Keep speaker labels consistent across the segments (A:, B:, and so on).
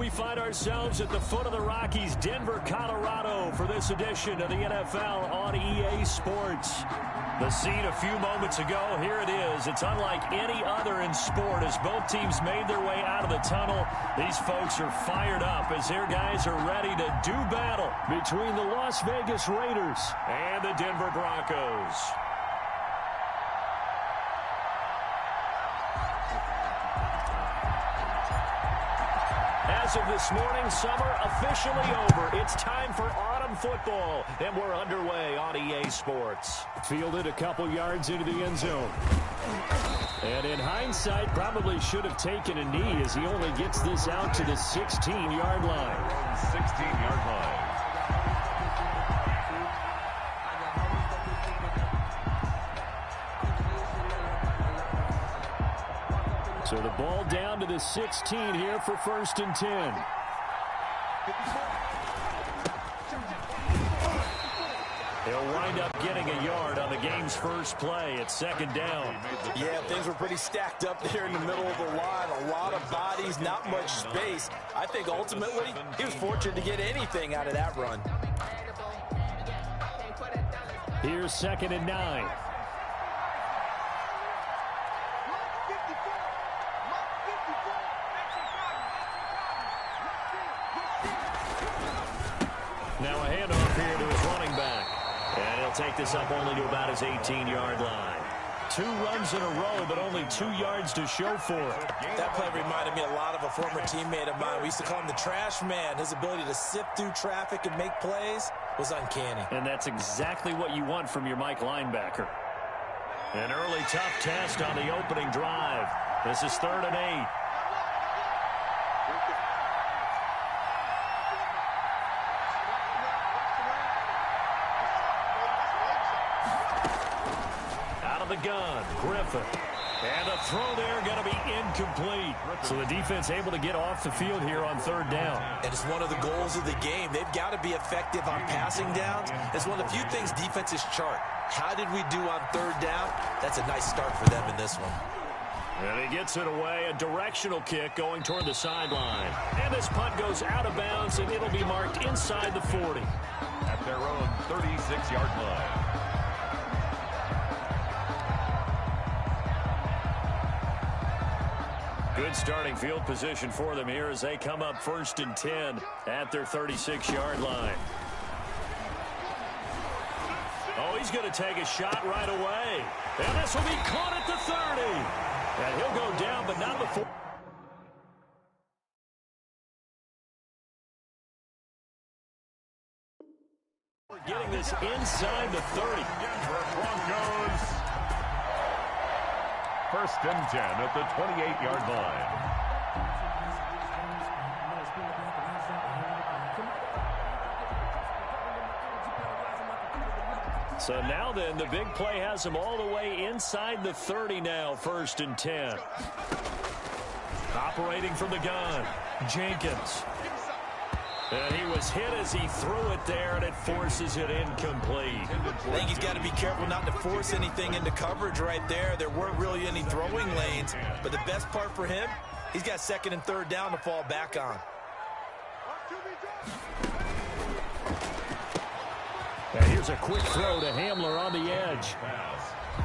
A: we find ourselves at the foot of the Rockies, Denver, Colorado, for this edition of the NFL on EA Sports. The scene a few moments ago, here it is. It's unlike any other in sport as both teams made their way out of the tunnel. These folks are fired up as their guys are ready to do battle between the Las Vegas Raiders and the Denver Broncos. As of this morning, summer officially over. It's time for autumn football, and we're underway on EA Sports. Fielded a couple yards into the end zone. And in hindsight, probably should have taken a knee as he only gets this out to the 16-yard line.
B: 16-yard line.
A: So the ball down to the 16 here for 1st and 10. He'll wind up getting a yard on the game's first play. It's 2nd down.
C: Yeah, things were pretty stacked up there in the middle of the line. A lot of bodies, not much space. I think ultimately he was fortunate to get anything out of that run.
A: Here's 2nd and 9. Now a handoff here to his running back. And he'll take this up only to about his 18-yard line. 2 runs in a row, but only 2 yards to show for it.
C: That play reminded me a lot of a former teammate of mine. We used to call him the trash man. His ability to sift through traffic and make plays was uncanny.
A: And that's exactly what you want from your Mike linebacker. An early tough test on the opening drive. This is 3rd and 8. The gun, Griffin. And the throw there going to be incomplete. So the defense able to get off the field here on 3rd down.
C: And it's one of the goals of the game. They've got to be effective on passing downs. It's one of the few things defenses chart. How did we do on 3rd down? That's a nice start for them in this one.
A: And he gets it away. A directional kick going toward the sideline. And this punt goes out of bounds, and it'll be marked inside the 40.
B: At their own 36-yard line.
A: Good starting field position for them here as they come up 1st and 10 at their 36-yard line. Oh, he's going to take a shot right away. And this will be caught at the 30. And he'll go down, but not before. Getting this inside the 30.
B: Denver Broncos. 1st and 10 at the 28-yard line.
A: So now then, the big play has them all the way inside the 30 now, 1st and 10. Operating from the gun, Jenkins. And he was hit as he threw it there, and it forces it incomplete.
C: I think he's got to be careful not to force anything into coverage right there. There weren't really any throwing lanes, but the best part for him, he's got 2nd and 3rd down to fall back on.
A: And here's a quick throw to Hamler on the edge.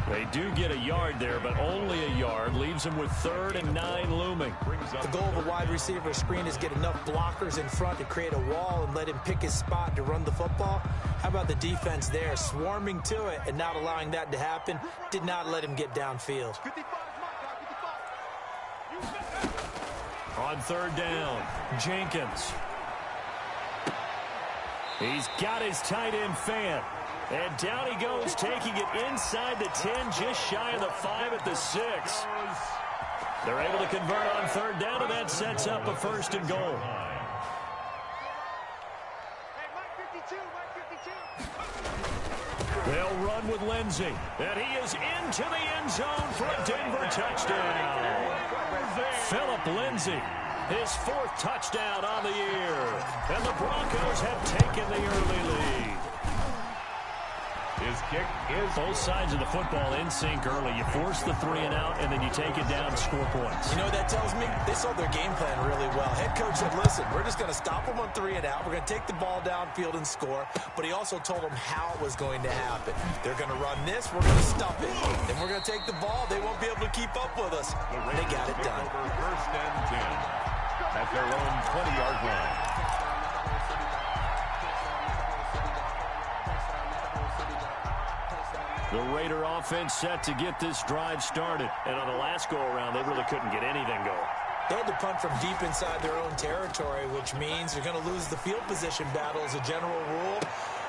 A: They do get a yard there, but only a yard. Leaves them with 3rd and 9 looming.
C: The goal of a wide receiver screen is get enough blockers in front to create a wall and let him pick his spot to run the football. How about the defense there, swarming to it and not allowing that to happen? Did not let him get downfield.
A: On 3rd down, Jenkins. He's got his tight end Fant. And down he goes, taking it inside the 10, just shy of the 5 at the 6. They're able to convert on 3rd down, and that sets up a 1st and goal. They'll run with Lindsey, and he is into the end zone for a Denver touchdown. Philip Lindsey, his 4th touchdown on the year, and the Broncos have taken the early lead.
B: His kick is
A: both sides of the football in sync early. You force the 3 and out, and then you take it down and score points.
C: You know what that tells me? They saw their game plan really well. Head coach said, listen, we're just going to stop them on 3 and out. We're going to take the ball downfield and score. But he also told them how it was going to happen. They're going to run this. We're going to stop it. Then we're going to take the ball. They won't be able to keep up with us. They got it done.
B: First and 10 at their own 20-yard line.
A: The Raider offense set to get this drive started. And on the last go-around, they really couldn't get anything going.
C: They had to punt from deep inside their own territory, which means you're going to lose the field position battle as a general rule.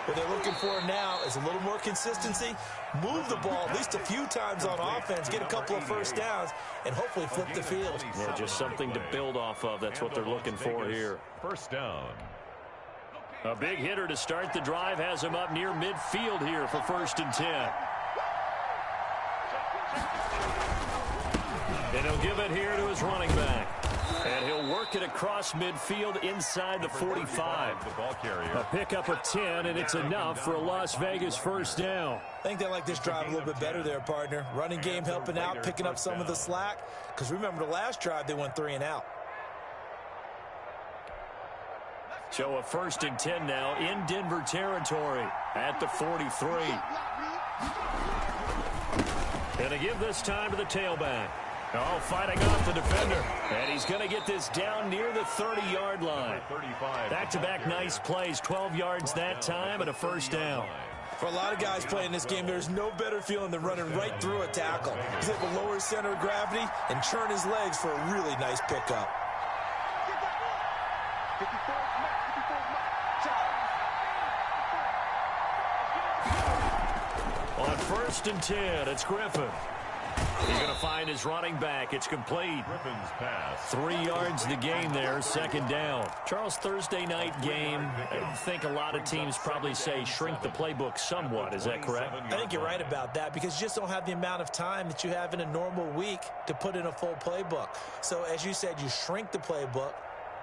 C: What they're looking for now is a little more consistency, move the ball at least a few times on offense, get a couple of first downs, and hopefully flip the field.
A: Yeah, just something to build off of. That's what they're looking for here.
B: First down.
A: A big hitter to start the drive has him up near midfield here for 1st and 10. And he'll give it here to his running back. And he'll work it across midfield inside the 45. A pickup of 10, and it's enough for a Las Vegas first down.
C: I think they like this drive a little bit better there, partner. Running game helping out, picking up some of the slack. Because remember, the last drive, they went 3 and out.
A: So a 1st and 10 now in Denver territory at the 43. And to give this time to the tailback. Oh, fighting off the defender. And he's going to get this down near the 30-yard line. Back-to-back nice plays, 12 yards that time and a first down.
C: For a lot of guys playing this game, there's no better feeling than running right through a tackle. He's able to lower his center of gravity and churn his legs for a really nice pickup.
A: On 1st and 10, it's Griffin. He's going to find his running back. It's complete.
B: Griffin's pass.
A: 3 yards the gain there, 2nd down. Charles, Thursday night game, I think a lot of teams probably say shrink the playbook somewhat. Is that correct?
C: I think you're right about that because you just don't have the amount of time that you have in a normal week to put in a full playbook. So, as you said, you shrink the playbook.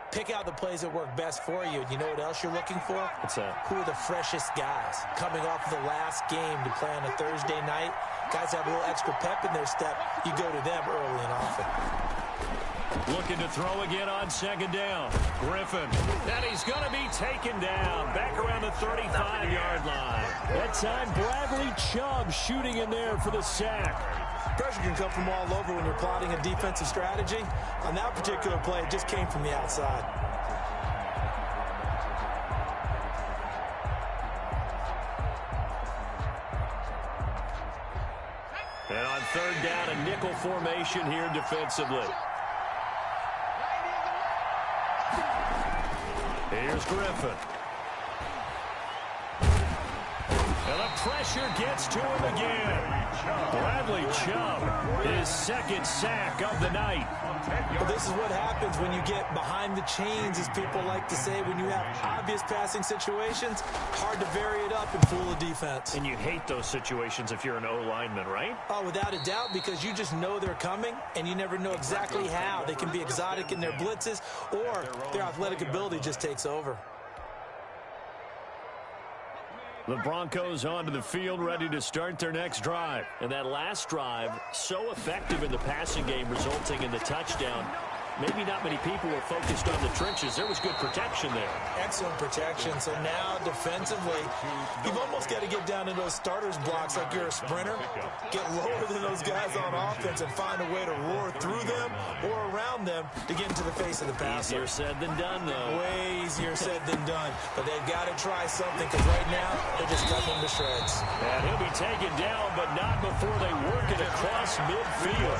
C: Pick out the plays that work best for you. You know what else you're looking for?
A: What's that?
C: Who are the freshest guys coming off of the last game to play on a Thursday night? Guys have a little extra pep in their step. You go to them early and often.
A: Looking to throw again on 2nd down. Griffin. And he's going to be taken down. Back around the 35-yard line. That time, Bradley Chubb shooting in there for the sack.
C: Pressure can come from all over when you're plotting a defensive strategy. On that particular play, it just came from the outside.
A: And on 3rd down, a nickel formation here defensively. Here's Griffin. And the pressure gets to him again. Bradley Chubb, his 2nd sack of the night.
C: Well, this is what happens when you get behind the chains, as people like to say. When you have obvious passing situations, hard to vary it up and fool a defense.
A: And you hate those situations if you're an O-lineman, right?
C: Oh, without a doubt, because you just know they're coming, and you never know exactly how. They can be exotic in their blitzes, or their athletic ability just takes over.
A: The Broncos onto the field, ready to start their next drive. And that last drive, so effective in the passing game, resulting in the touchdown. Maybe not many people were focused on the trenches. There was good protection there.
C: Excellent protection. So now defensively, you've almost got to get down to those starters blocks like you're a sprinter. Get lower than those guys on offense and find a way to roar through them or around them to get into the face of the passer.
A: Easier said than done, though.
C: Way easier said than done. But they've got to try something because right now they're just cutting them to shreds.
A: And he'll be taken down, but not before they work it across midfield.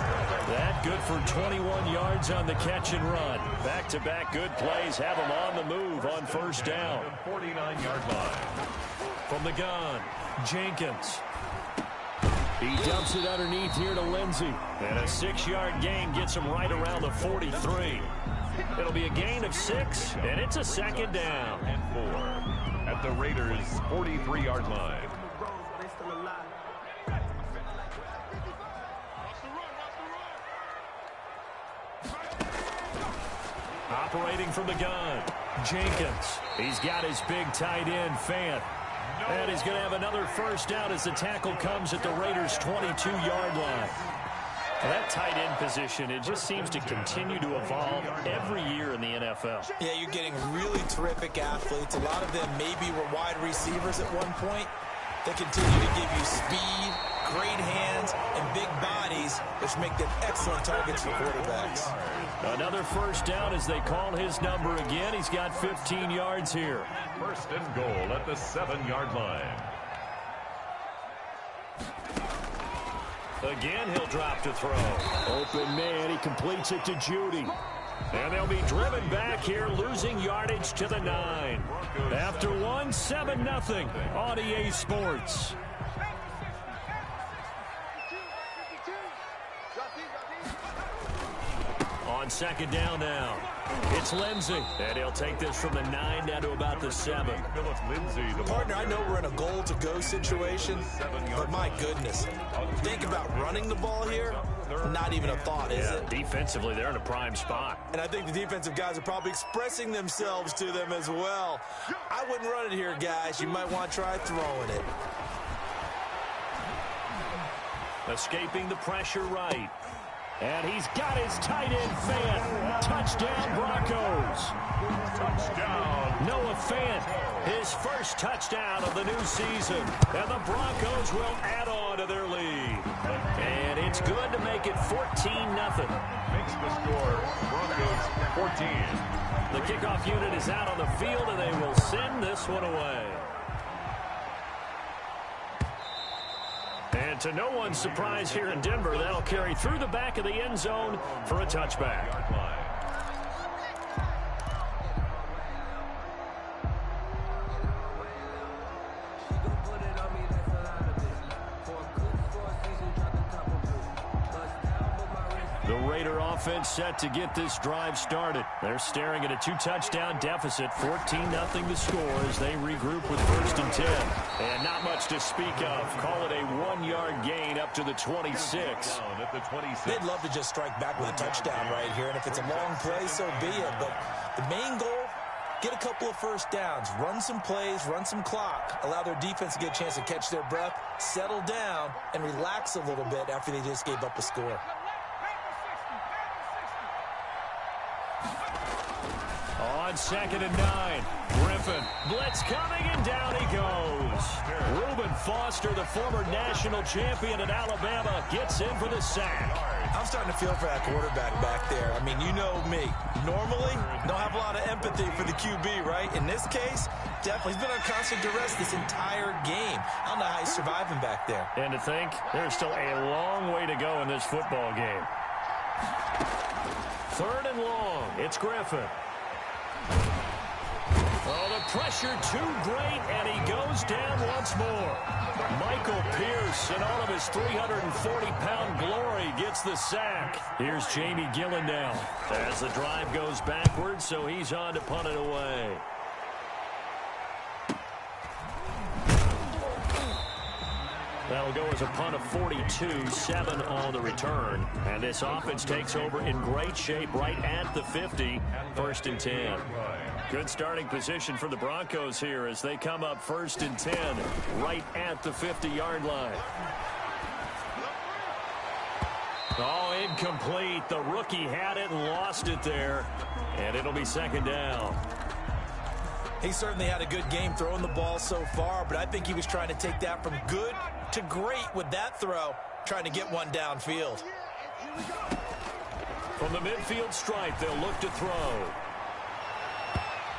A: That good for 21 yards on the catch and run. Back-to-back good plays have him on the move on 1st down.
B: 49-yard line.
A: From the gun, Jenkins. He dumps it underneath here to Lindsey. And a 6-yard gain gets him right around the 43. It'll be a gain of 6, and it's a 2nd down.
B: And 4 at the Raiders' 43-yard line.
A: Operating from the gun, Jenkins. He's got his big tight end, Fant. And he's going to have another first down as the tackle comes at the Raiders' 22-yard line. Well, that tight end position, it just seems to continue to evolve every year in the NFL.
C: Yeah, you're getting really terrific athletes. A lot of them maybe were wide receivers at one point. They continue to give you speed, great hands, and big bodies, which make them excellent targets for quarterbacks.
A: Another first down as they call his number again. He's got 15 yards here.
B: First and goal at the 7-yard line.
A: Again, he'll drop to throw. Open man, he completes it to Judy. And they'll be driven back here, losing yardage to the 9. After one, 7-0 on EA Sports. On second down now, it's Lindsey. And he'll take this from the 9 down to about the 7.
C: Partner, I know we're in a goal-to-go situation, but my goodness, think about running the ball here. Not even a thought, is it?
A: Defensively, they're in a prime spot.
C: And I think the defensive guys are probably expressing themselves to them as well. I wouldn't run it here, guys. You might want to try throwing it.
A: Escaping the pressure right. And he's got his tight end Fant. Touchdown, Broncos.
B: Touchdown.
A: Noah Fant, his first touchdown of the new season. And the Broncos will add on to their lead. And it's good to make it 14-0.
B: Makes the score Broncos 14.
A: The kickoff unit is out on the field, and they will send this one away. And to no one's surprise here in Denver, that'll carry through the back of the end zone for a touchback. The Raider offense set to get this drive started. They're staring at a 2-touchdown deficit, 14-0 to score as they regroup with first and 10. And not much to speak of. Call it a 1-yard gain up to the 26.
C: They'd love to just strike back with a touchdown right here, and if it's a long play, so be it. But the main goal, get a couple of first downs, run some plays, run some clock, allow their defense to get a chance to catch their breath, settle down, and relax a little bit after they just gave up a score.
A: On second and 9, Griffin. Blitz coming, and down he goes. Reuben Foster, the former national champion at Alabama, gets in for the sack.
C: I'm starting to feel for that quarterback back there. I mean, you know me. Normally, don't have a lot of empathy for the QB, right? In this case, definitely. He's been on constant duress this entire game. I don't know how he's surviving back there.
A: And to think, there's still a long way to go in this football game. Third and long, it's Griffin. Oh, the pressure too great, and he goes down once more. Michael Pierce, in all of his 340-pound glory, gets the sack. Here's Jamie Gillen as the drive goes backwards, so he's on to punt it away. That'll go as a punt of 42, 7 on the return. And this offense takes over in great shape right at the 50, first and 10. Good starting position for the Broncos here as they come up first and 10, right at the 50-yard line. Oh, incomplete. The rookie had it and lost it there. And it'll be second down.
C: He certainly had a good game throwing the ball so far, but I think he was trying to take that from good to great with that throw, trying to get one downfield.
A: From the midfield stripe, they'll look to throw.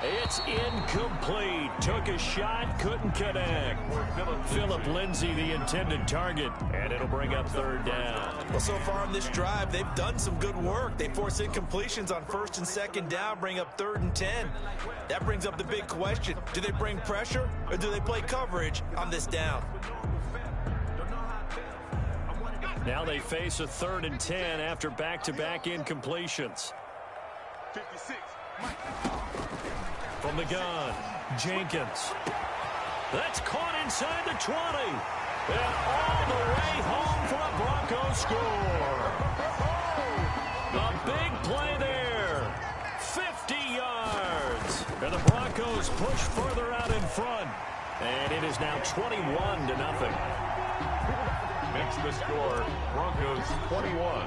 A: It's incomplete. Took a shot, couldn't connect. Phillip Lindsay, the intended target, and it'll bring up third down.
C: Well, so far on this drive, they've done some good work. They force incompletions on first and second down, bring up third and 10. That brings up the big question. Do they bring pressure, or do they play coverage on this down?
A: Now they face a third and 10 after back-to-back incompletions.
B: 56.
A: From the gun, Jenkins. That's caught inside the 20. And all the way home for a Broncos score. A big play there. 50 yards. And the Broncos push further out in front. And it is now 21-0.
B: Makes the score Broncos 21.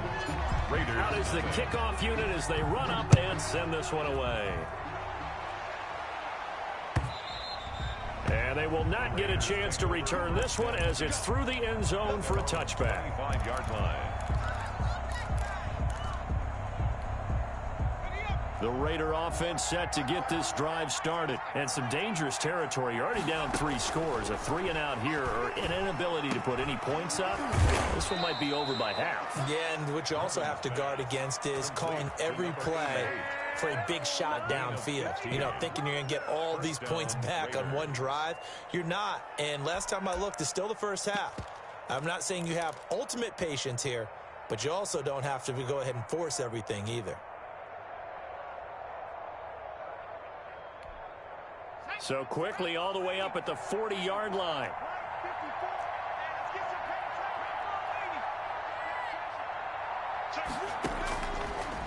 B: Raiders.
A: Out is the kickoff unit as they run up and send this one away. And they will not get a chance to return this one as it's through the end zone for a touchback.
B: 25-yard line.
A: The Raider offense set to get this drive started. And some dangerous territory. You're already down 3 scores. A 3-and-out here or an inability to put any points up. This one might be over by half.
C: Yeah, and what you also have to guard against is calling every play for a big shot downfield. You know, thinking you're going to get all these points back on one drive. You're not. And last time I looked, it's still the first half. I'm not saying you have ultimate patience here, but you also don't have to go ahead and force everything either.
A: So quickly all the way up at the 40-yard line.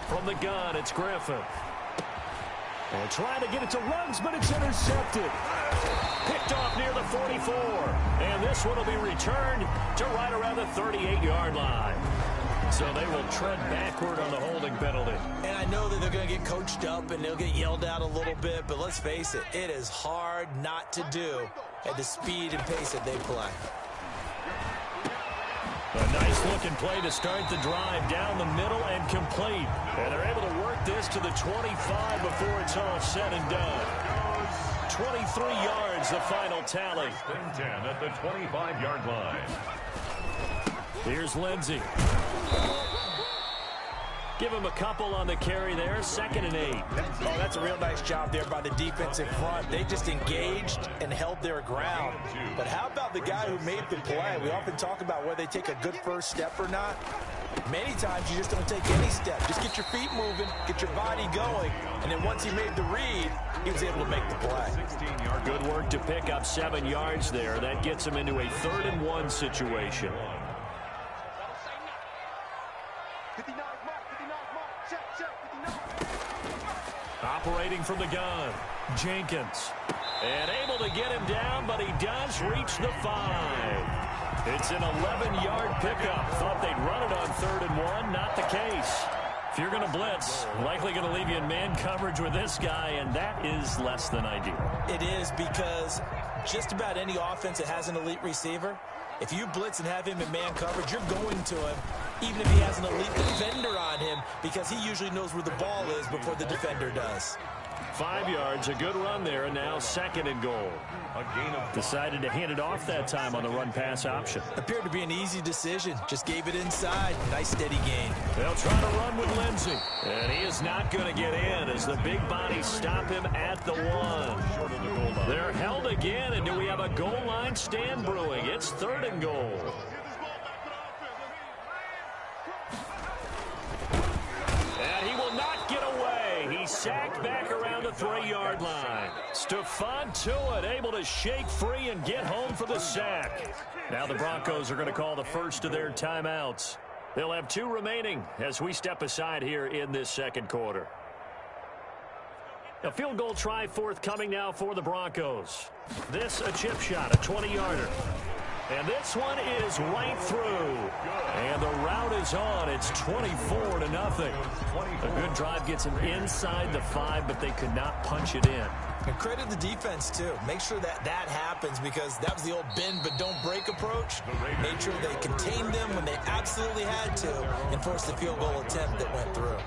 A: From the gun, it's Griffin. And trying to get it to Ruggs, but it's intercepted. Picked off near the 44. And this one will be returned to right around the 38-yard line. So they will tread backward on the holding penalty.
C: And I know that they're going to get coached up and they'll get yelled at a little bit, but let's face it, it is hard not to do at the speed and pace that they play.
A: A nice-looking play to start the drive down the middle and complete. And they're able to work this to the 25 before it's all said and done. 23 yards, the final tally.
B: 10 at the 25-yard line.
A: Here's Lindsey. Give him a couple on the carry there. 2nd and 8.
C: Oh, that's a real nice job there by the defensive front. They just engaged and held their ground. But how about the guy who made the play? We often talk about whether they take a good first step or not. Many times you just don't take any step. Just get your feet moving, get your body going, and then once he made the read, he was able to make the play.
B: 16-yard.
A: Good work to pick up 7 yards there. That gets him into a 3rd and 1 situation. Operating from the gun, Jenkins. And able to get him down, but he does reach the 5. It's an 11-yard pickup. Thought they'd run it on 3rd and 1. Not the case. If you're going to blitz, likely going to leave you in man coverage with this guy, and that is less than ideal.
C: It is, because just about any offense that has an elite receiver, if you blitz and have him in man coverage, you're going to him, even if he has an elite defender on him, because he usually knows where the ball is before the defender does.
A: 5 yards, a good run there, and now 2nd and goal. Decided to hand it off that time on the run-pass option.
C: Appeared to be an easy decision. Just gave it inside. Nice steady gain.
A: They'll try to run with Lindsey. And he is not going to get in as the big bodies stop him at the 1. They're held again, and do we have a goal line stand brewing? It's 3rd and goal. And he will not get away. He's sacked back around the 3-yard line. Stephon Tuitt able to shake free and get home for the sack. Now the Broncos are going to call the first of their timeouts. They'll have 2 remaining as we step aside here in this 2nd quarter. A field goal try forthcoming now for the Broncos. This a chip shot, a 20-yarder. And this one is right through. And the route is on. It's 24-0. A good drive gets them inside the 5, but they could not punch it in.
C: And credit the defense, too. Make sure that happens, because that was the old bend but don't break approach. Made sure they contained them when they absolutely had to and forced the field goal attempt that went through.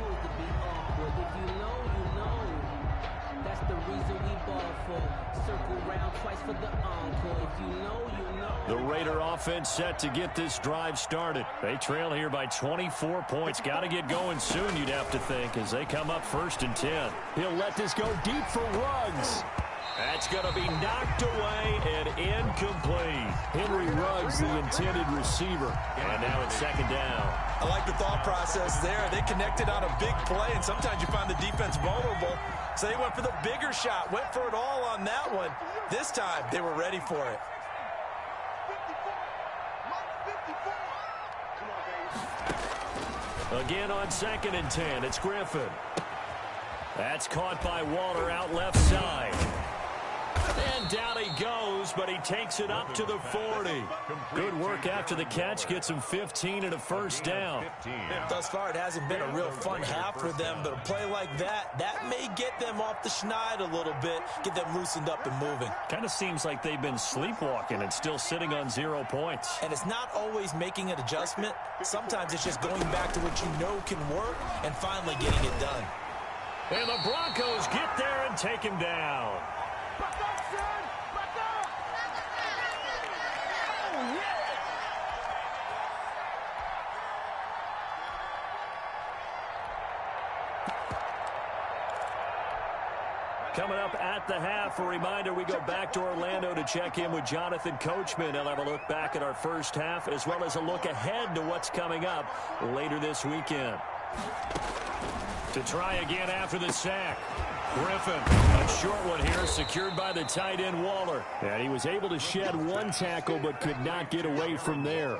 D: That's the reason we ball for. Circle round twice for the encore. If you know, you know.
A: The Raider offense set to get this drive started. They trail here by 24 points. Got to get going soon, you'd have to think, as they come up 1st and 10. He'll let this go deep for Ruggs. That's going to be knocked away and incomplete. Henry Ruggs, the intended receiver. And now it's 2nd down.
C: I like the thought process there. They connected on a big play, and sometimes you find the defense vulnerable. So they went for the bigger shot, went for it all on that one. This time, they were ready for it.
A: Again on 2nd and 10, it's Griffin. That's caught by Waller out left side. And down he goes, but he takes it up to the 40. Good work after the catch. Gets him 15 and a first down.
C: Thus far, it hasn't been a real fun half for them, but a play like that may get them off the schneid a little bit, get them loosened up and moving.
A: Kind of seems like they've been sleepwalking and still sitting on 0 points.
C: And it's not always making an adjustment. Sometimes it's just going back to what you know can work and finally getting it done.
A: And the Broncos get there and take him down. Coming up at the half, a reminder, we go back to Orlando to check in with Jonathan Coachman. He'll have a look back at our first half as well as a look ahead to what's coming up later this weekend. To try again after the sack. Griffin, a short one here, secured by the tight end Waller. And he was able to shed one tackle but could not get away from there.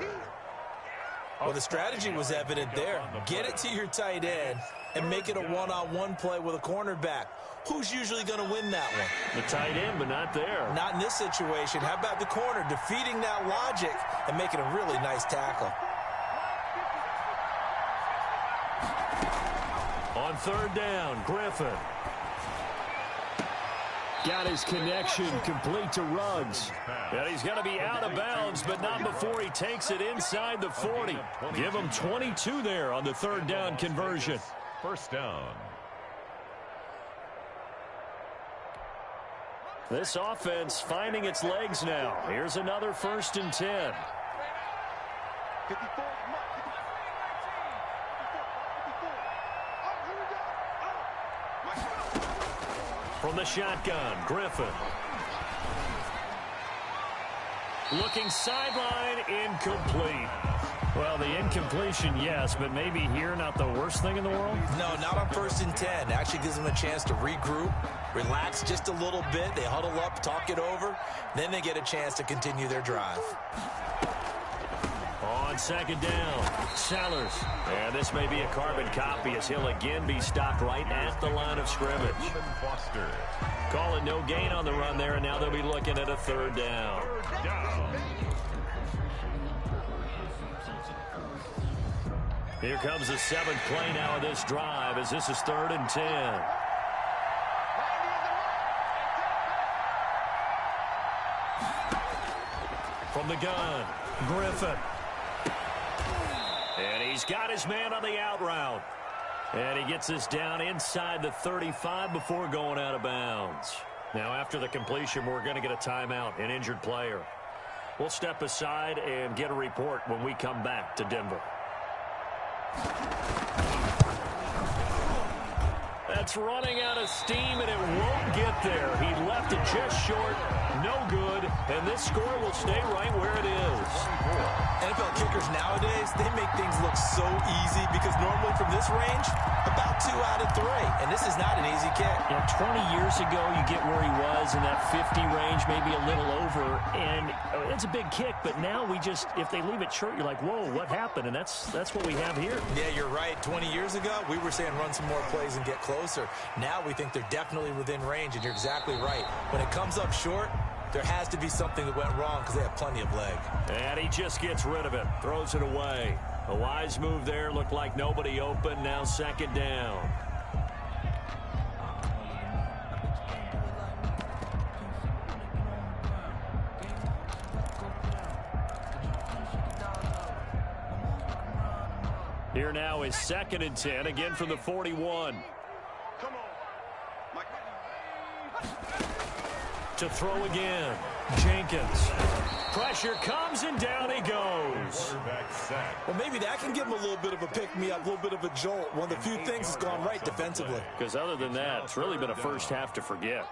C: Well, the strategy was evident there. Get it to your tight end and make it a one-on-one play with a cornerback. Who's usually going to win that one?
A: The tight end, but not there.
C: Not in this situation. How about the corner defeating that logic and making a really nice tackle?
A: On third down, Griffin. Got his connection complete to Ruggs. And he's going to be out of bounds, but not before he takes it inside the 40. Give him 22 there on the third down conversion.
B: First down.
A: This offense finding its legs now. Here's another 1st and 10. From the shotgun, Griffin. Looking sideline, incomplete. Well, the incompletion, yes, but maybe here not the worst thing in the world?
C: No, not on 1st and 10. Actually gives them a chance to regroup, relax just a little bit. They huddle up, talk it over. Then they get a chance to continue their drive.
A: On second down, Sellers. And this may be a carbon copy as he'll again be stopped right at the line of scrimmage. Calling no gain on the run there, and now they'll be looking at a third down. Here comes the 7th play now of this drive as this is 3rd and 10. From the gun, Griffin. And he's got his man on the out route. And he gets this down inside the 35 before going out of bounds. Now after the completion, we're going to get a timeout, an injured player. We'll step aside and get a report when we come back to Denver. That's running out of steam, and it won't get there. He left it just short, no good, and this score will stay right where it is.
C: NFL kickers nowadays, they make things look so easy because normally from this range, about 2 out of 3, and this is not an easy kick.
A: Yeah, 20 years ago, you get where he was in that 50 range, maybe a little over, and it's a big kick, but now we just, if they leave it short, you're like, whoa, what happened? And that's what we have here.
C: Yeah, you're right. 20 years ago, we were saying run some more plays and get closer. Now we think they're definitely within range, and you're exactly right. When it comes up short, there has to be something that went wrong because they have plenty of leg.
A: And he just gets rid of it, throws it away. A wise move there, looked like nobody open, now 2nd down. Here now is 2nd and 10, again from the 41. To throw again, Jenkins. Pressure comes and down he goes.
C: Well, maybe that can give him a little bit of a pick-me-up, a little bit of a jolt. One of the few things that's gone right defensively.
A: Because other than that, it's really been a first half to forget.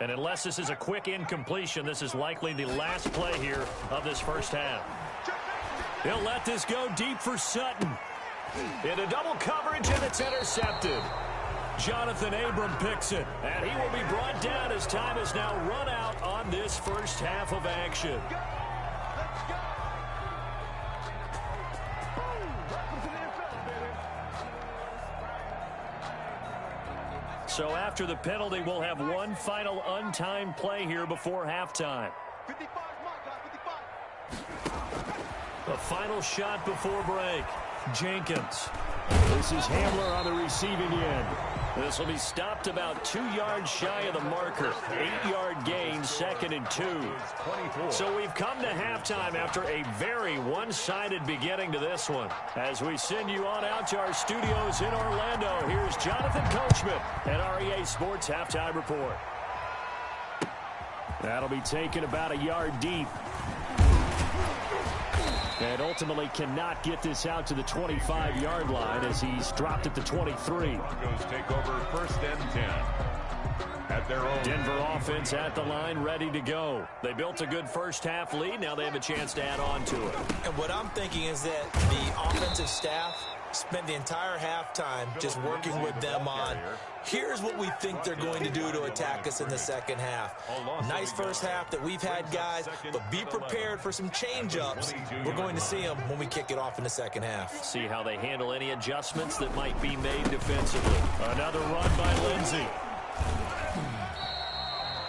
A: And unless this is a quick incompletion, this is likely the last play here of this first half. He'll let this go deep for Sutton. Into double coverage, and it's intercepted. Jonathan Abram picks it, and he will be brought down as time is now run out on this first half of action. So after the penalty, we'll have one final untimed play here before halftime.
E: 55, come on, guys, 55.
A: The final shot before break. Jenkins. This is Hamler on the receiving end. This will be stopped about 2 yards shy of the marker. 8-yard gain, 2nd and 2. So we've come to halftime after a very one-sided beginning to this one. As we send you on out to our studios in Orlando, here's Jonathan Coachman at our EA Sports Halftime Report. That'll be taken about a yard deep. And ultimately cannot get this out to the 25-yard line as he's dropped at the 23.
B: Broncos take over 1st and 10. At their own.
A: Denver offense at the line, ready to go. They built a good first-half lead. Now they have a chance to add on to it.
C: And what I'm thinking is that the offensive staff spent the entire halftime just working with them on, here's what we think they're going to do to attack us in the second half. Nice first half that we've had, guys, but be prepared for some change-ups. We're going to see them when we kick it off in the second half.
A: See how they handle any adjustments that might be made defensively. Another run by Lindsey.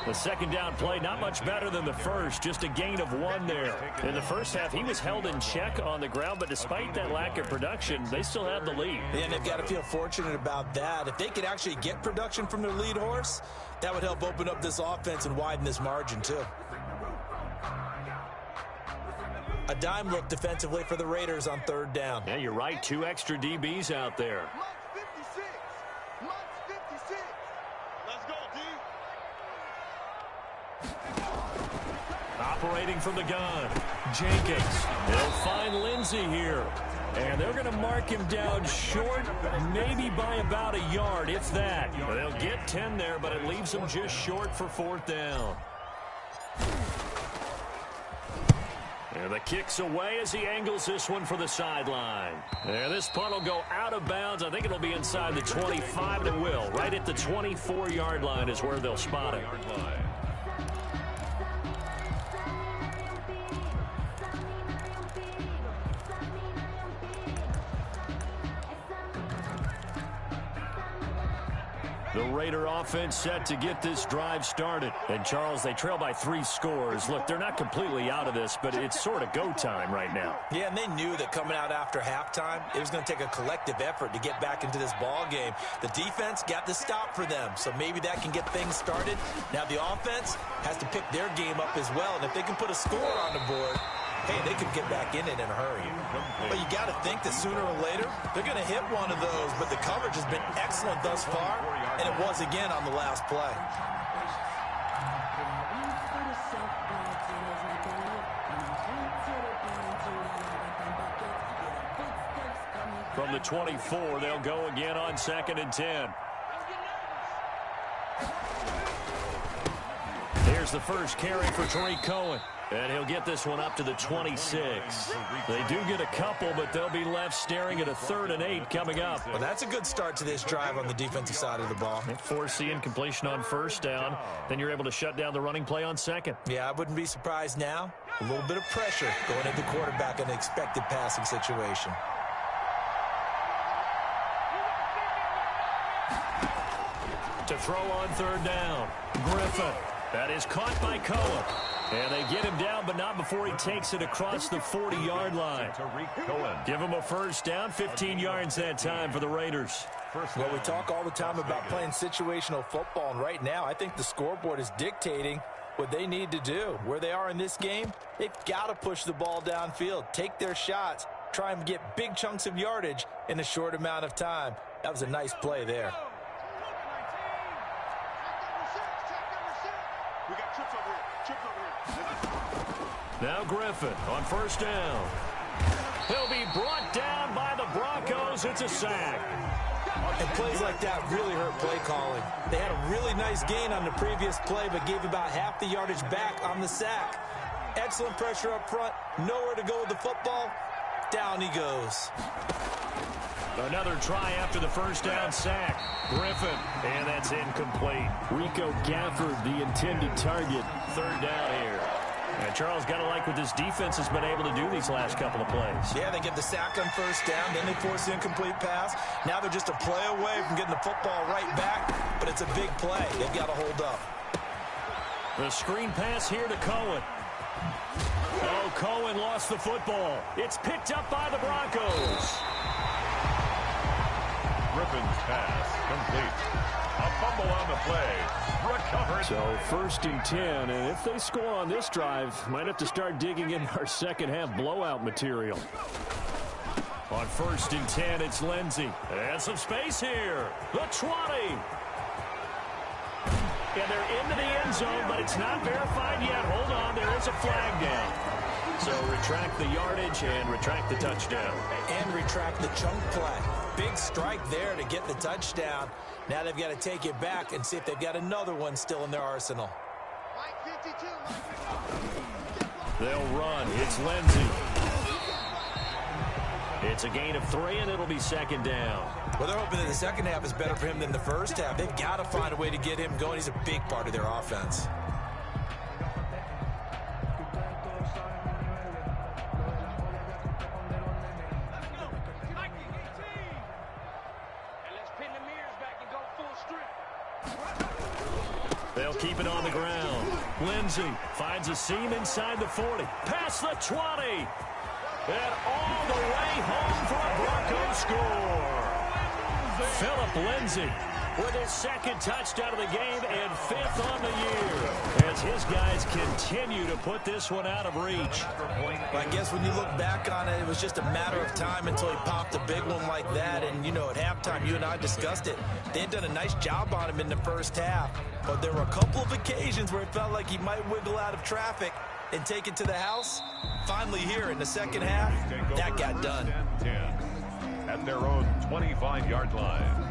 A: The second down play, not much better than the first, just a gain of 1 there. In the first half, he was held in check on the ground, but despite that lack of production, they still have the lead.
C: And they've got to feel fortunate about that. If they could actually get production from their lead horse, that would help open up this offense and widen this margin, too. A dime look defensively for the Raiders on 3rd down.
A: Yeah, you're right. 2 extra DBs out there.
E: Mike's 56. Mike's 56. Let's go, D.
A: Operating from the gun, Jenkins. They'll find Lindsey here. And they're going to mark him down short, maybe by about a yard, if that. They'll get 10 there, but it leaves them just short for 4th down. And the kick's away as he angles this one for the sideline. And this punt will go out of bounds. I think it'll be inside the 25, and it will. Right at the 24-yard line is where they'll spot it. The Raider offense set to get this drive started. And, Charles, they trail by 3 scores. Look, they're not completely out of this, but it's sort of go time right now.
C: Yeah, and they knew that coming out after halftime, it was going to take a collective effort to get back into this ball game. The defense got the stop for them, so maybe that can get things started. Now the offense has to pick their game up as well, and if they can put a score on the board, hey, they could get back in it in a hurry. But you got to think that sooner or later, they're going to hit one of those. But the coverage has been excellent thus far, and it was again on the last play.
A: From the 24, they'll go again on 2nd and 10. Here's the first carry for Tariq Cohen. And he'll get this one up to the 26. They do get a couple, but they'll be left staring at a 3rd and 8 coming up.
C: Well, that's a good start to this drive on the defensive side of the ball.
A: Force the incompletion on 1st down. Then you're able to shut down the running play on 2nd.
C: Yeah, I wouldn't be surprised now. A little bit of pressure going at the quarterback in an expected passing situation.
A: To throw on 3rd down, Griffin. That is caught by Cohen. And they get him down, but not before he takes it across the 40-yard line. Give him a 1st down, 15 yards that time for the Raiders.
C: Well, we talk all the time about playing situational football, and right now I think the scoreboard is dictating what they need to do. Where they are in this game, they've got to push the ball downfield, take their shots, try and get big chunks of yardage in a short amount of time. That was a nice play there.
A: Now Griffin on 1st down. He'll be brought down by the Broncos. It's a sack.
C: And plays like that really hurt play calling. They had a really nice gain on the previous play, but gave about half the yardage back on the sack. Excellent pressure up front. Nowhere to go with the football. Down he goes.
A: Another try after the 1st down sack. Griffin, and that's incomplete. Rico Gafford, the intended target. 3rd down here. And Charles, got to like what this defense has been able to do these last couple of plays.
C: Yeah, they get the sack on first down, then they force the incomplete pass. Now they're just a play away from getting the football right back, but it's a big play. They've got to hold up.
A: The screen pass here to Cohen. Oh, Cohen lost the football. It's picked up by the Broncos.
B: Griffin's pass complete. A fumble on the play. Recovered.
A: So 1st and 10, and if they score on this drive, might have to start digging in our second half blowout material. On 1st and 10, it's Lindsey. And some space here. The 20. And they're into the end zone, but it's not verified yet. Hold on, there is a flag down. So retract the yardage and retract the touchdown.
C: And retract the chunk play. Big strike there to get the touchdown. Now they've got to take it back and see if they've got another one still in their arsenal.
A: They'll run. It's Lindsey. It's a gain of 3, and it'll be 2nd down.
C: Well, they're hoping that the second half is better for him than the first half. They've got to find a way to get him going. He's a big part of their offense.
A: They'll keep it on the ground. Lindsey finds a seam inside the 40. Past the 20. And all the way home for a Broncos score. Phillip Lindsey with his 2nd touchdown of the game and 5th on the year. As his guys continue to put this one out of reach.
C: Well, I guess when you look back on it, it was just a matter of time until he popped a big one like that. And, you know, at halftime, you and I discussed it. They had done a nice job on him in the first half. But there were a couple of occasions where it felt like he might wiggle out of traffic and take it to the house. Finally here in the second half, that got done.
B: 10 at their own 25-yard line.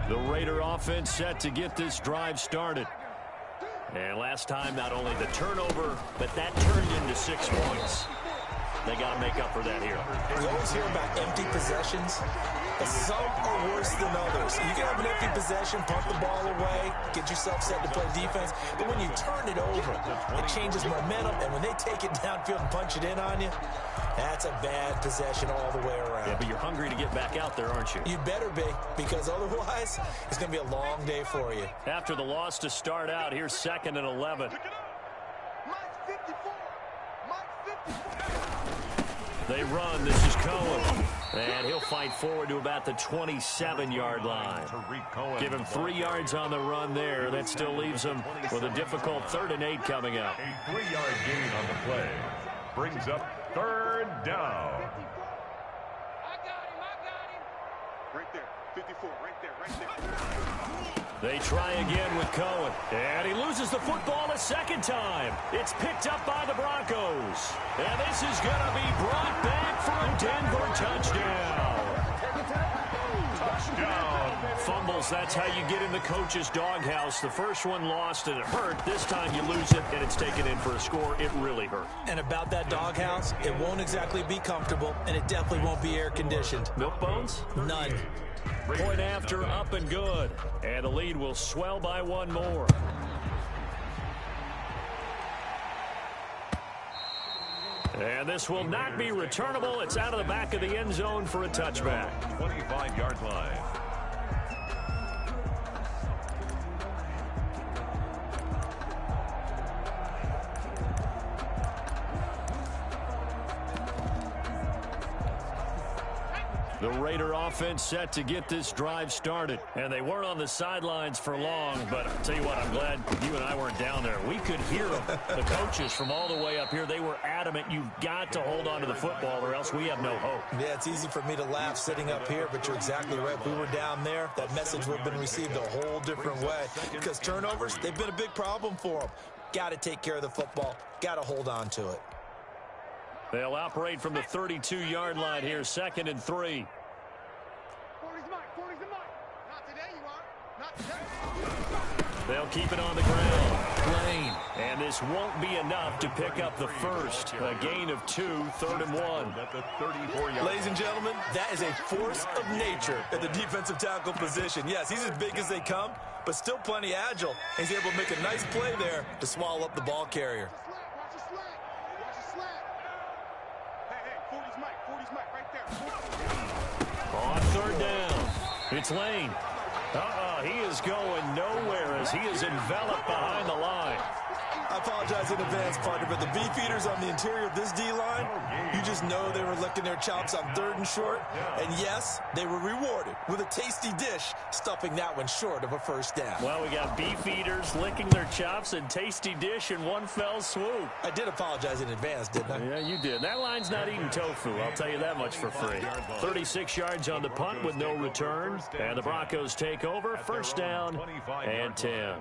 A: The Raider offense set to get this drive started. And last time, not only the turnover, but that turned into 6 points. They got to make up for that here.
C: We always hear about empty possessions, but some are worse than others. You can have an empty possession, punt the ball away, get yourself set to play defense, but when you turn it over, it changes momentum, and when they take it downfield and punch it in on you, that's a bad possession all the way around.
A: Yeah, but you're hungry to get back out there, aren't you?
C: You better be, because otherwise, it's going to be a long day for you.
A: After the loss to start out, here's 2nd and 11. They run. This is Cohen. And he'll fight forward to about the 27-yard line. Give him 3 yards on the run there. That still leaves him with a difficult 3rd and 8 coming up.
B: A 3-yard gain on the play. Brings up 3rd down.
E: I got him. Right there. 54. Right there.
A: They try again with Cohen. And he loses the football a 2nd time. It's picked up by the Broncos. And this is going to be brought back for a Denver touchdown.
B: Touchdown.
A: Fumbles, that's how you get in the coach's doghouse. The first one lost and it hurt. This time you lose it and it's taken in for a score. It really hurt.
C: And about that doghouse, it won't exactly be comfortable, and it definitely won't be air-conditioned.
A: Milk bones?
C: None.
A: Point after, up and good. And the lead will swell by 1 more. And this will not be returnable. It's out of the back of the end zone for a touchback.
B: 25-yard line.
A: The Raider offense set to get this drive started. And they weren't on the sidelines for long, but I'll tell you what, I'm glad you and I weren't down there. We could hear them. The coaches from all the way up here, they were adamant, you've got to hold on to the football or else we have no hope.
C: Yeah, it's easy for me to laugh sitting up here, but you're exactly right. If we were down there, that message would have been received a whole different way. Because turnovers, they've been a big problem for them. Got to take care of the football. Got to hold on to it.
A: They'll operate from the 32-yard line here, 2nd and 3.
E: 40's mine. Not today, you are. Not today.
A: They'll keep it on the ground. Lane And this won't be enough to pick up the first. A gain of 2, 3rd and 1.
C: Ladies and gentlemen, that is a force of nature at the defensive tackle position. Yes, he's as big as they come, but still plenty agile. He's able to make a nice play there to swallow up the ball carrier.
A: On 3rd down, it's Lane. He is going nowhere as he is enveloped behind the line.
C: I apologize in advance, partner, but the beefeaters on the interior of this D-line, you just know they were licking their chops on 3rd and short. And yes, they were rewarded with a tasty dish, stuffing that one short of a first down.
A: Well, we got beefeaters licking their chops and tasty dish in one fell swoop.
C: I did apologize in advance, didn't I?
A: Yeah, you did. That line's not eating tofu, I'll tell you that much for free. 36 yards on the punt with no return. And the Broncos take over, 1st down and 10.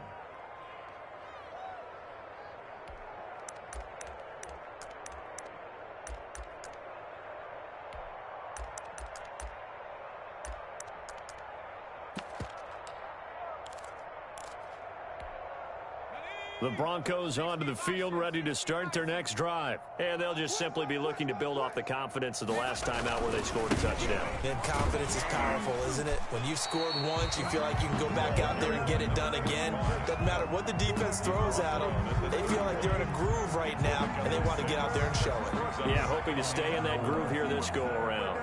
A: The Broncos onto the field, ready to start their next drive. And they'll just simply be looking to build off the confidence of the last time out where they scored a touchdown.
C: And confidence is powerful, isn't it? When you've scored once, you feel like you can go back out there and get it done again. Doesn't matter what the defense throws at them. They feel like they're in a groove right now, and they want to get out there and show it.
A: Yeah, hoping to stay in that groove here this go-around.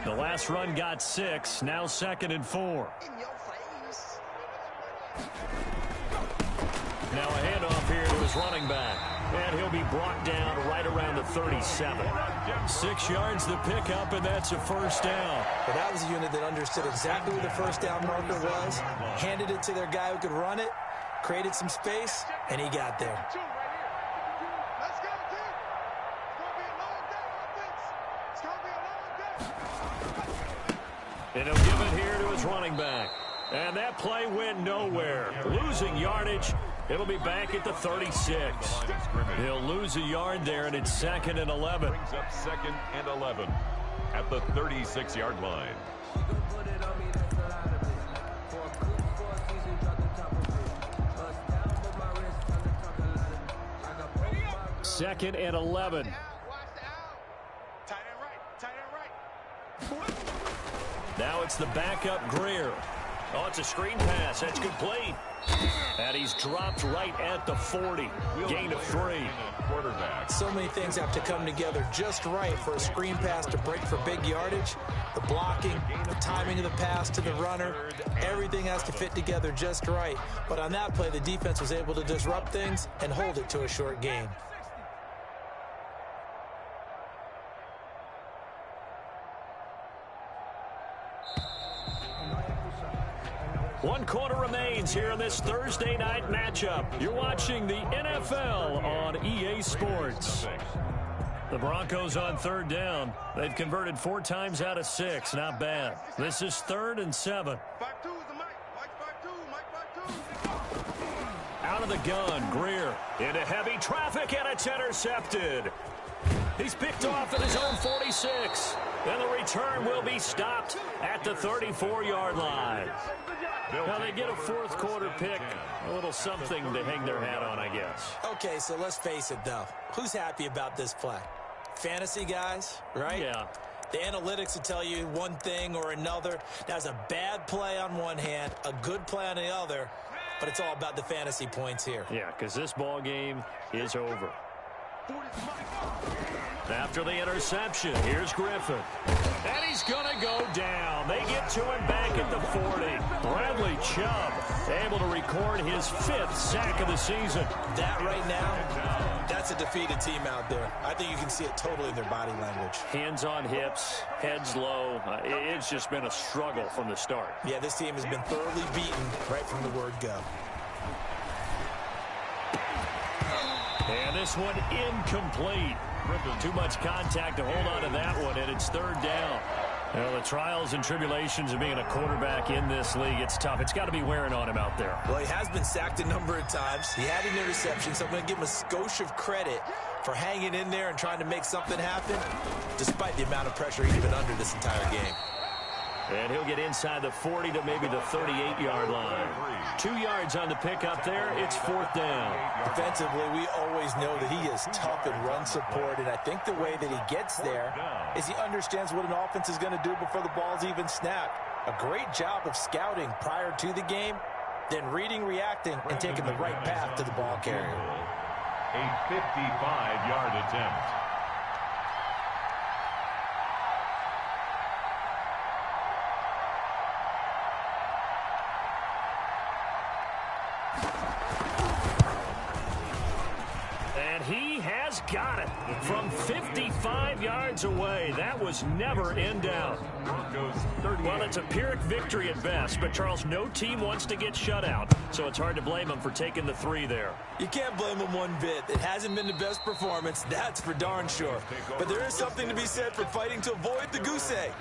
A: The last run got 6, now 2nd and 4. Now a handoff here to his running back. And he'll be brought down right around the 37. 6 yards the pickup, and that's a 1st down.
C: But that was a unit that understood exactly where the 1st down marker was, handed it to their guy who could run it, created some space, and he got there.
A: And he'll give it here to his running back. And that play went nowhere. Losing yardage. It'll be back at the 36. He'll lose a yard there, and it's 2nd and 11.
B: Brings up 2nd and 11 at the 36-yard line.
A: 2nd and 11. Now it's the backup Greer. Oh, it's a screen pass. That's complete. And he's dropped right at the 40. Gain of 3.
C: So many things have to come together just right for a screen pass to break for big yardage. The blocking, the timing of the pass to the runner, everything has to fit together just right. But on that play, the defense was able to disrupt things and hold it to a short gain.
A: One quarter remains here in this Thursday night matchup. You're watching the NFL on EA Sports. The Broncos on 3rd down. They've converted 4 times out of 6. Not bad. This is 3rd and 7. Out of the gun, Greer into heavy traffic, and it's intercepted. He's picked off at his own 46. And the return will be stopped at the 34-yard line. Now they get a 4th quarter pick. A little something to hang their hat on, I guess.
C: Okay, so let's face it, though. Who's happy about this play? Fantasy guys, right?
A: Yeah.
C: The analytics will tell you one thing or another. That's a bad play on one hand, a good play on the other, but it's all about the fantasy points here.
A: Yeah, because this ball game is over. After the interception, here's Griffin. And he's going to go down. They get to him back at the 40. Bradley Chubb able to record his 5th sack of the season.
C: That right now, that's a defeated team out there. I think you can see it totally in their body language.
A: Hands on hips, heads low. It's just been a struggle from the start.
C: Yeah, this team has been thoroughly beaten right from the word go.
A: And this one incomplete. Too much contact to hold on to that one, and it's 3rd down. Well, the trials and tribulations of being a quarterback in this league, it's tough. It's got to be wearing on him out there.
C: Well, he has been sacked a number of times. He had an interception, so I'm going to give him a skosh of credit for hanging in there and trying to make something happen, despite the amount of pressure he's been under this entire game.
A: And he'll get inside the 40 to maybe the 38-yard line. 2 yards on the pickup there. It's 4th down.
C: Defensively, we always know that he is tough in run support, and I think the way that he gets there is he understands what an offense is going to do before the ball's even snapped. A great job of scouting prior to the game, then reading, reacting, and taking the right path to the ball carrier.
B: A 55-yard attempt.
A: He has got it from 55 yards away. That was never in doubt. Well, it's a Pyrrhic victory at best, but, Charles, no team wants to get shut out, so it's hard to blame them for taking the 3 there.
C: You can't blame them one bit. It hasn't been the best performance, that's for darn sure. But there is something to be said for fighting to avoid the goose egg,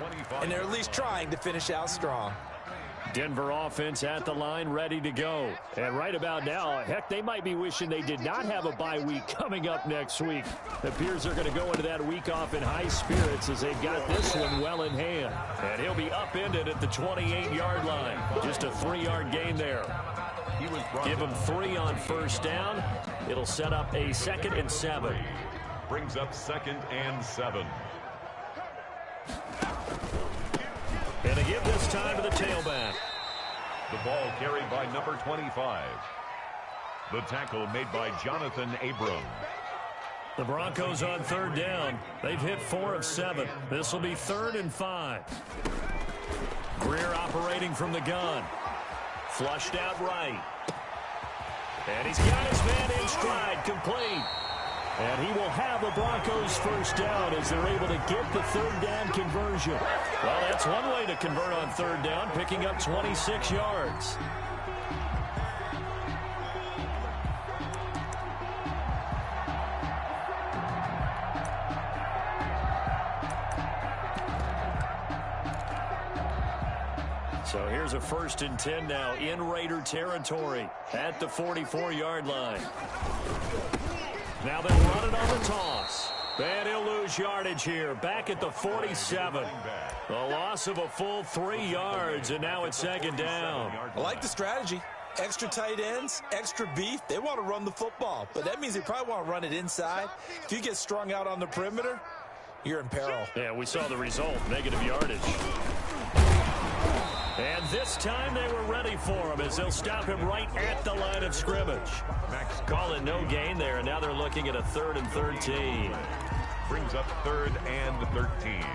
C: and they're at least trying to finish out strong.
A: Denver offense at the line, ready to go. And right about now, heck, they might be wishing they did not have a bye week coming up next week. It appears they're going to go into that week off in high spirits as they've got this one well in hand. And he'll be upended at the 28-yard line. Just a 3-yard gain there. Give him 3 on 1st down. It'll set up a 2nd and 7.
B: Brings up 2nd and 7.
A: And they give this time to the tailback.
B: The ball carried by number 25. The tackle made by Jonathan Abram.
A: The Broncos on 3rd down. They've hit 4 of 7. This will be 3rd and 5. Greer operating from the gun. Flushed out right. And he's got his man in stride, complete. And he will have the Broncos 1st down as they're able to get the 3rd down conversion. Well, that's one way to convert on 3rd down, picking up 26 yards. So here's a 1st and 10 now in Raider territory at the 44-yard line. Now they'll run it on the toss. And he'll lose yardage here. Back at the 47. A loss of a full 3 yards, and now it's 2nd down.
C: I like the strategy. Extra tight ends, extra beef. They want to run the football, but that means they probably want to run it inside. If you get strung out on the perimeter, you're in peril.
A: Yeah, we saw the result, negative yardage. And this time they were ready for him as they'll stop him right at the line of scrimmage. Call it no gain there, and now they're looking at a 3rd and 13.
B: Brings up 3rd and 13.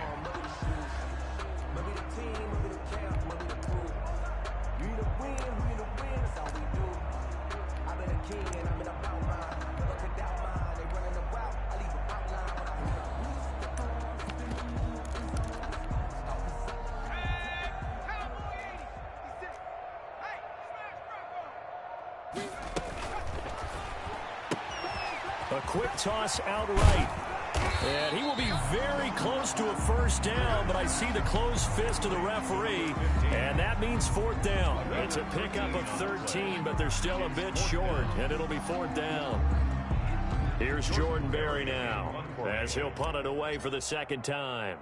A: A quick toss outright. And he will be very close to a 1st down, but I see the closed fist of the referee, and that means 4th down. It's a pickup of 13, but they're still a bit short, and it'll be 4th down. Here's Jordan Berry now, as he'll punt it away for the 2nd time.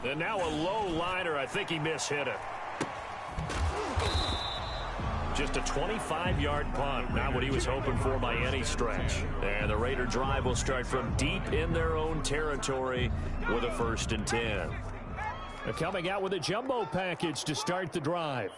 A: And now a low liner. I think he mishit it. Just a 25-yard punt, not what he was hoping for by any stretch. And the Raider drive will start from deep in their own territory with a 1st and 10. They're coming out with a jumbo package to start the drive.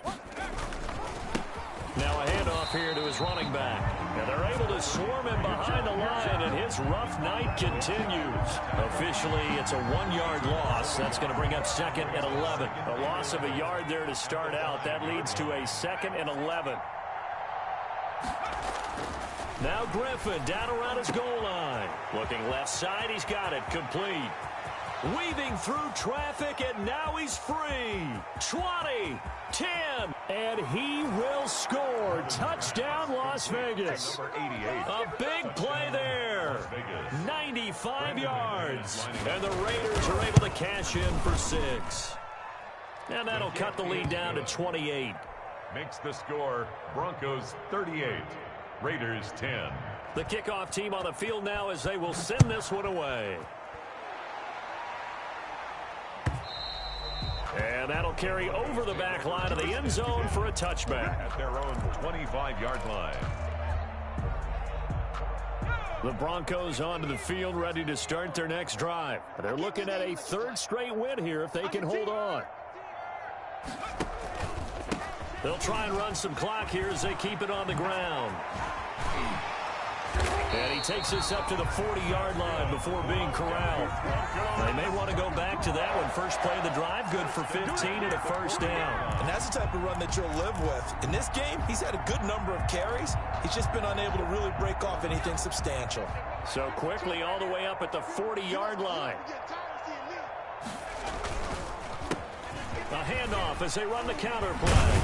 A: Now a handoff here to his running back. And they're able to swarm him behind the line, and his rough night continues. Officially, it's a 1-yard loss. That's going to bring up 2nd and 11. A loss of a yard there to start out. That leads to a 2nd and 11. Now Griffin down around his goal line. Looking left side, he's got it. Complete. Weaving through traffic, and now he's free. 20, 10, and he will score. Touchdown, Las Vegas.
B: Number 88.
A: A big play there. 90 95 yards. And the Raiders are able to cash in for 6. And that'll cut the lead down to 28.
B: Makes the score Broncos 38, Raiders 10.
A: The kickoff team on the field now as they will send this one away. And that'll carry over the back line of the end zone for a touchback.
B: At their own 25-yard line.
A: The Broncos onto the field ready to start their next drive. They're looking at a 3rd straight win here if they can hold on. They'll try and run some clock here as they keep it on the ground. And he takes us up to the 40-yard line before being corralled. They may want to go back to that one. First play of the drive, good for 15 and a first down.
C: And that's the type of run that you'll live with. In this game, he's had a good number of carries. He's just been unable to really break off anything substantial.
A: So quickly all the way up at the 40-yard line. A handoff as they run the counter play.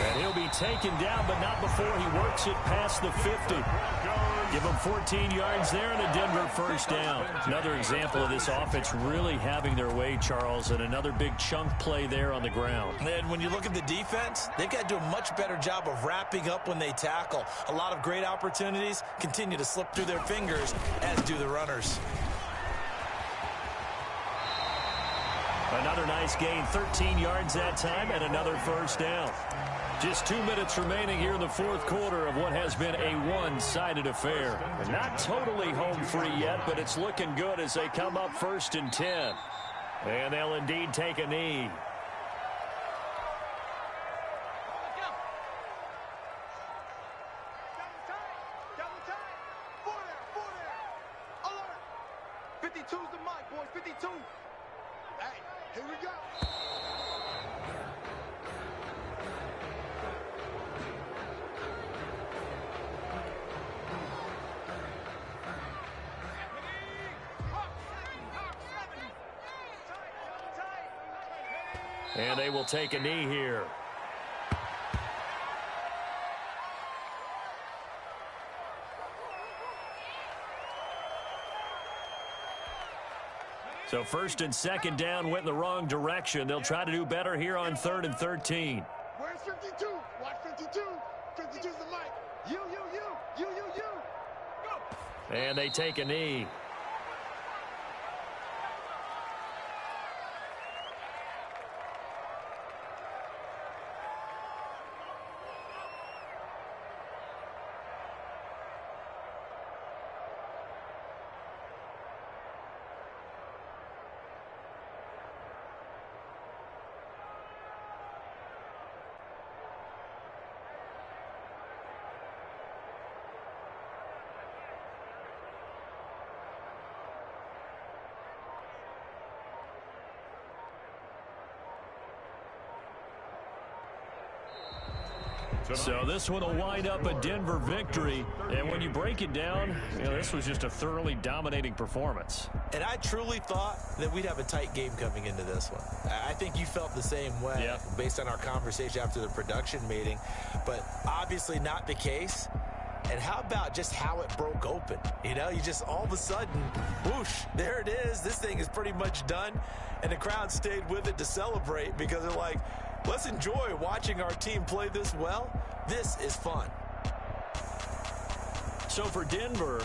A: And he'll be taken down, but not before he works it past the 50. Give him 14 yards there and a Denver first down. Another example of this offense really having their way, Charles, and another big chunk play there on the ground.
C: And when you look at the defense, they've got to do a much better job of wrapping up when they tackle. A lot of great opportunities continue to slip through their fingers, as do the runners.
A: Another nice gain, 13 yards that time, and another first down. Just 2 minutes remaining here in the 4th quarter of what has been a one-sided affair. And not totally home free yet, but it's looking good as they come up 1st and 10. And they'll indeed take a knee.
E: Double time. 4 there. Alert. 52's the mic, boys. 52. Hey, here we go.
A: And they will take a knee here. So 1st and 2nd down went in the wrong direction. They'll try to do better here on 3rd and 13.
E: Where's 52? Watch 52. 52's the mic. You. Go.
A: And they take a knee. So this one will wind up a Denver victory. And when you break it down, this was just a thoroughly dominating performance.
C: And I truly thought that we'd have a tight game coming into this one. I think you felt the same way based on our conversation after the production meeting. But obviously not the case. And how about just how it broke open? You just all of a sudden, whoosh, there it is. This thing is pretty much done. And the crowd stayed with it to celebrate because they're like, let's enjoy watching our team play this well. This is fun.
A: So for Denver,